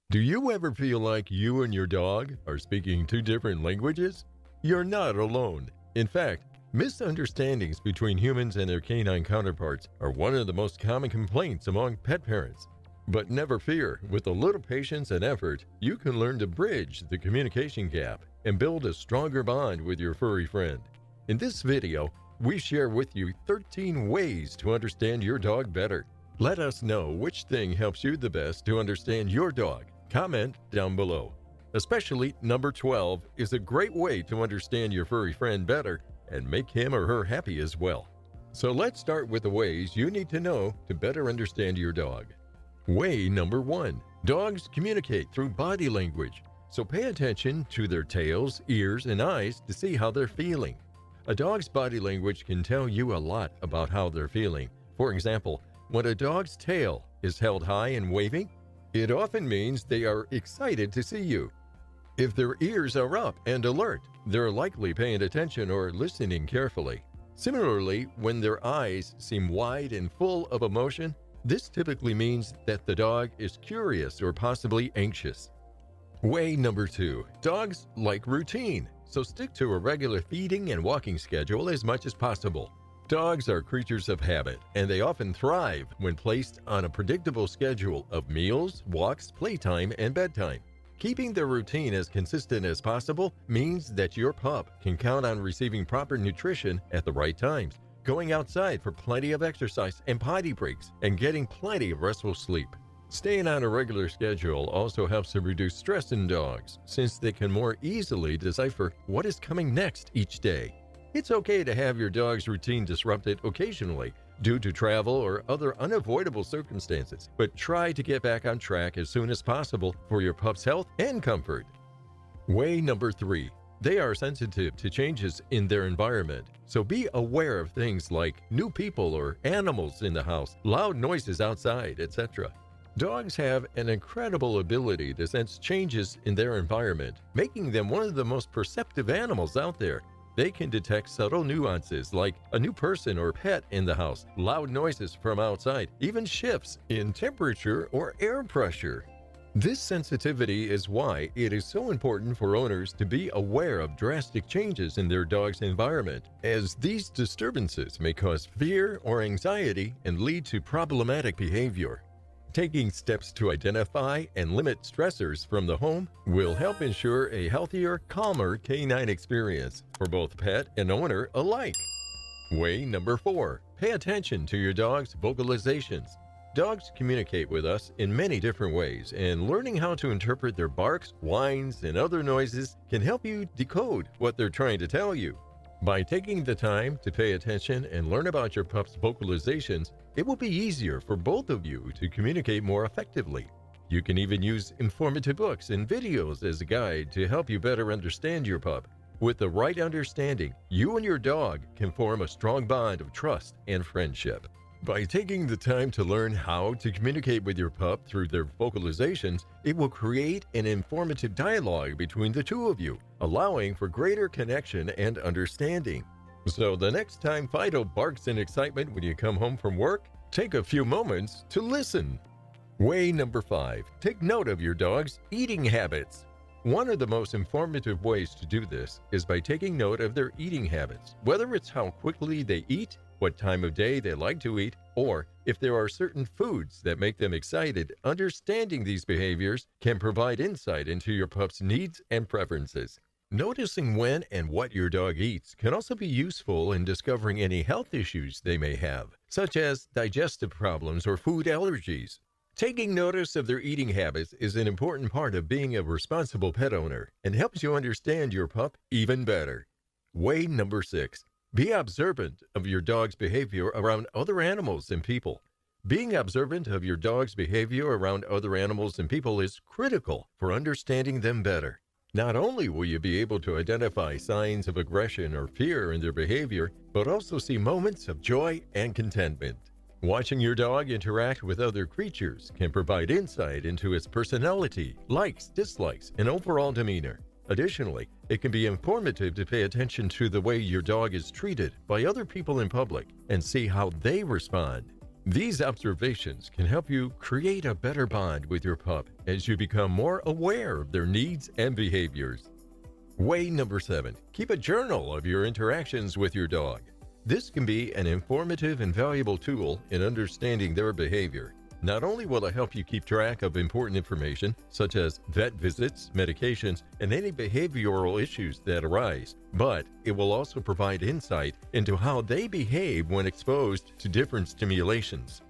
Do you ever feel like you and your dog are speaking two different languages? You're not alone. In fact, misunderstandings between humans and their canine counterparts are one of the most common complaints among pet parents. But never fear, with a little patience and effort, you can learn to bridge the communication gap and build a stronger bond with your furry friend. In this video, we share with you 13 ways to understand your dog better. Let us know which thing helps you the best to understand your dog. Comment down below. Especially number 12 is a great way to understand your furry friend better and make him or her happy as well. So let's start with the ways you need to know to better understand your dog. Way number 1. Dogs communicate through body language, so pay attention to their tails, ears, and eyes to see how they're feeling. A dog's body language can tell you a lot about how they're feeling. For example, when a dog's tail is held high and waving, it often means they are excited to see you. If their ears are up and alert, they're likely paying attention or listening carefully. Similarly, when their eyes seem wide and full of emotion, this typically means that the dog is curious or possibly anxious. Way number 2. Dogs like routine, so stick to a regular feeding and walking schedule as much as possible. Dogs are creatures of habit, and they often thrive when placed on a predictable schedule of meals, walks, playtime, and bedtime. Keeping their routine as consistent as possible means that your pup can count on receiving proper nutrition at the right times, going outside for plenty of exercise and potty breaks, and getting plenty of restful sleep. Staying on a regular schedule also helps to reduce stress in dogs, since they can more easily decipher what is coming next each day. It's okay to have your dog's routine disrupted occasionally due to travel or other unavoidable circumstances, but try to get back on track as soon as possible for your pup's health and comfort. Way number 3. They are sensitive to changes in their environment, so be aware of things like new people or animals in the house, loud noises outside, etc. Dogs have an incredible ability to sense changes in their environment, making them one of the most perceptive animals out there. They can detect subtle nuances like a new person or pet in the house, loud noises from outside, even shifts in temperature or air pressure. This sensitivity is why it is so important for owners to be aware of drastic changes in their dog's environment, as these disturbances may cause fear or anxiety and lead to problematic behavior. Taking steps to identify and limit stressors from the home will help ensure a healthier, calmer canine experience for both pet and owner alike. Way number 4. Pay attention to your dog's vocalizations. Dogs communicate with us in many different ways, and learning how to interpret their barks, whines, and other noises can help you decode what they're trying to tell you. By taking the time to pay attention and learn about your pup's vocalizations, it will be easier for both of you to communicate more effectively. You can even use informative books and videos as a guide to help you better understand your pup. With the right understanding, you and your dog can form a strong bond of trust and friendship. By taking the time to learn how to communicate with your pup through their vocalizations, it will create an informative dialogue between the two of you, allowing for greater connection and understanding. So the next time Fido barks in excitement when you come home from work, take a few moments to listen. Way number 5. Take note of your dog's eating habits. One of the most informative ways to do this is by taking note of their eating habits, whether it's how quickly they eat, what time of day they like to eat, or if there are certain foods that make them excited. Understanding these behaviors can provide insight into your pup's needs and preferences. Noticing when and what your dog eats can also be useful in discovering any health issues they may have, such as digestive problems or food allergies. Taking notice of their eating habits is an important part of being a responsible pet owner and helps you understand your pup even better. Way number 6. Be observant of your dog's behavior around other animals and people. Being observant of your dog's behavior around other animals and people is critical for understanding them better. Not only will you be able to identify signs of aggression or fear in their behavior, but also see moments of joy and contentment. Watching your dog interact with other creatures can provide insight into its personality, likes, dislikes, and overall demeanor. Additionally, it can be informative to pay attention to the way your dog is treated by other people in public and see how they respond. These observations can help you create a better bond with your pup as you become more aware of their needs and behaviors. Way number 7, keep a journal of your interactions with your dog. This can be an informative and valuable tool in understanding their behavior. Not only will it help you keep track of important information, such as vet visits, medications, and any behavioral issues that arise, but it will also provide insight into how they behave when exposed to different stimulations.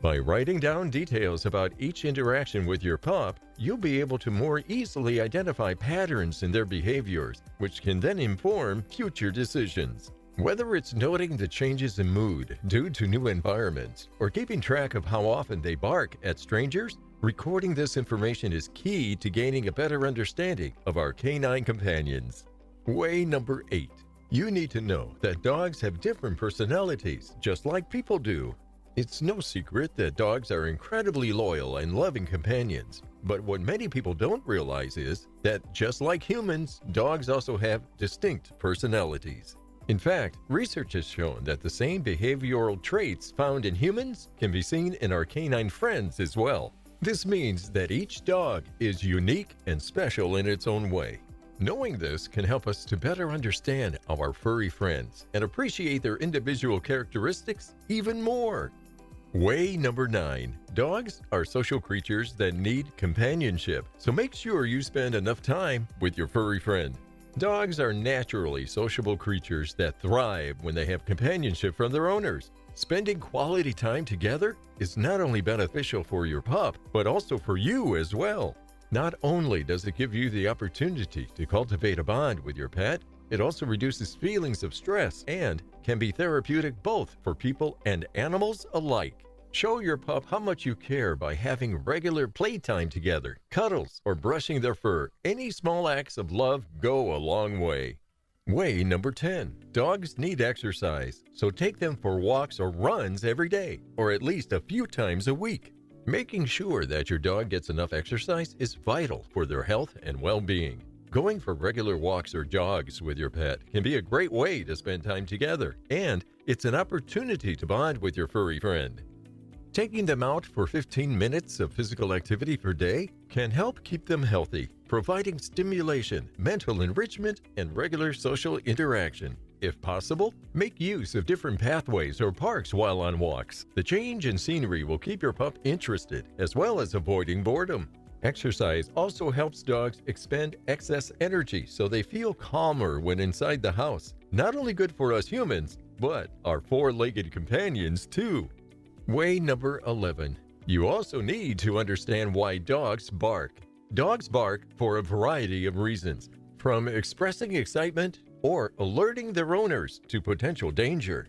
By writing down details about each interaction with your pup, you'll be able to more easily identify patterns in their behaviors, which can then inform future decisions. Whether it's noting the changes in mood due to new environments or keeping track of how often they bark at strangers, recording this information is key to gaining a better understanding of our canine companions. Way number 8. You need to know that dogs have different personalities, just like people do. It's no secret that dogs are incredibly loyal and loving companions, but what many people don't realize is that just like humans, dogs also have distinct personalities. In fact, research has shown that the same behavioral traits found in humans can be seen in our canine friends as well. This means that each dog is unique and special in its own way. Knowing this can help us to better understand our furry friends and appreciate their individual characteristics even more. Way number 9. Dogs are social creatures that need companionship, so make sure you spend enough time with your furry friend. Dogs are naturally sociable creatures that thrive when they have companionship from their owners. Spending quality time together is not only beneficial for your pup, but also for you as well. Not only does it give you the opportunity to cultivate a bond with your pet, it also reduces feelings of stress and can be therapeutic both for people and animals alike. Show your pup how much you care by having regular playtime together, cuddles, or brushing their fur. Any small acts of love go a long way. Way number 10. Dogs need exercise, so take them for walks or runs every day, or at least a few times a week. Making sure that your dog gets enough exercise is vital for their health and well-being. Going for regular walks or jogs with your pet can be a great way to spend time together, and it's an opportunity to bond with your furry friend. Taking them out for 15 minutes of physical activity per day can help keep them healthy, providing stimulation, mental enrichment, and regular social interaction. If possible, make use of different pathways or parks while on walks. The change in scenery will keep your pup interested, as well as avoiding boredom. Exercise also helps dogs expend excess energy so they feel calmer when inside the house. Not only good for us humans, but our four-legged companions too. Way number 11. You also need to understand why dogs bark. Dogs bark for a variety of reasons, from expressing excitement or alerting their owners to potential danger.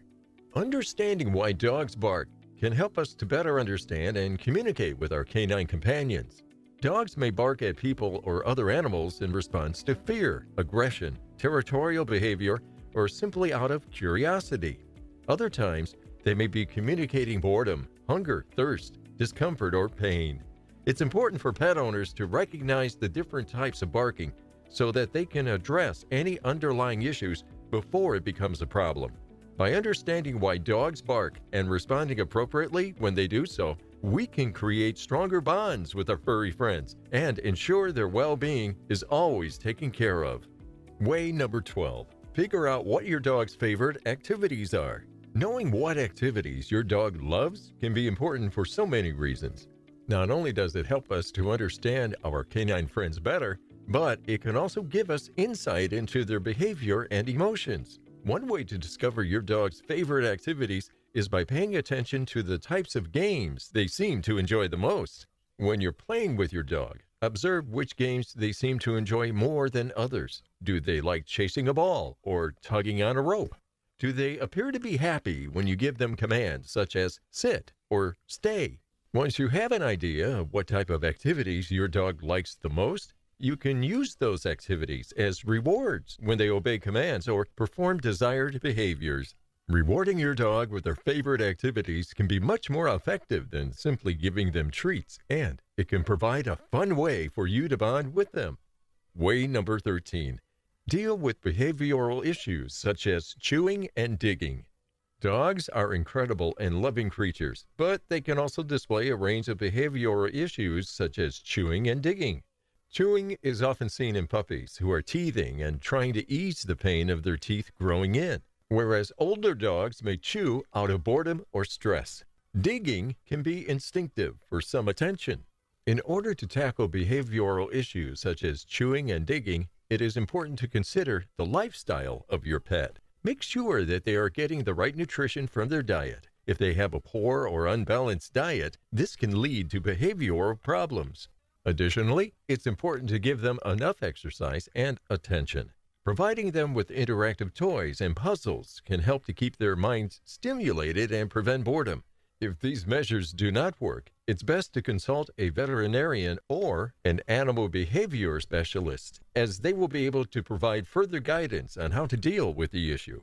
Understanding why dogs bark can help us to better understand and communicate with our canine companions. Dogs may bark at people or other animals in response to fear, aggression, territorial behavior, or simply out of curiosity. Other times, they may be communicating boredom, hunger, thirst, discomfort, or pain. It's important for pet owners to recognize the different types of barking so that they can address any underlying issues before it becomes a problem. By understanding why dogs bark and responding appropriately when they do so, we can create stronger bonds with our furry friends and ensure their well-being is always taken care of. Way number 12. Figure out what your dog's favorite activities are. Knowing what activities your dog loves can be important for so many reasons. Not only does it help us to understand our canine friends better, but it can also give us insight into their behavior and emotions. One way to discover your dog's favorite activities is by paying attention to the types of games they seem to enjoy the most. When you're playing with your dog, observe which games they seem to enjoy more than others. Do they like chasing a ball or tugging on a rope? Do they appear to be happy when you give them commands such as sit or stay? Once you have an idea of what type of activities your dog likes the most, you can use those activities as rewards when they obey commands or perform desired behaviors. Rewarding your dog with their favorite activities can be much more effective than simply giving them treats, and it can provide a fun way for you to bond with them. Way number 13. Deal with behavioral issues such as chewing and digging. Dogs are incredible and loving creatures, but they can also display a range of behavioral issues such as chewing and digging. Chewing is often seen in puppies who are teething and trying to ease the pain of their teeth growing in, whereas older dogs may chew out of boredom or stress. Digging can be instinctive for some attention. In order to tackle behavioral issues such as chewing and digging, it is important to consider the lifestyle of your pet. Make sure that they are getting the right nutrition from their diet. If they have a poor or unbalanced diet, this can lead to behavioral problems. Additionally, it's important to give them enough exercise and attention. Providing them with interactive toys and puzzles can help to keep their minds stimulated and prevent boredom. If these measures do not work, it's best to consult a veterinarian or an animal behavior specialist, as they will be able to provide further guidance on how to deal with the issue.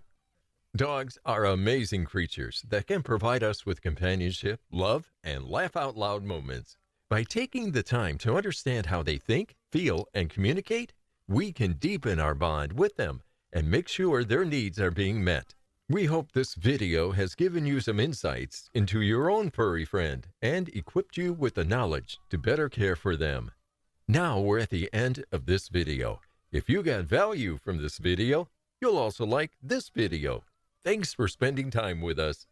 Dogs are amazing creatures that can provide us with companionship, love, and laugh out loud moments. By taking the time to understand how they think, feel, and communicate, we can deepen our bond with them and make sure their needs are being met. We hope this video has given you some insights into your own furry friend and equipped you with the knowledge to better care for them. Now we're at the end of this video. If you got value from this video, you'll also like this video. Thanks for spending time with us.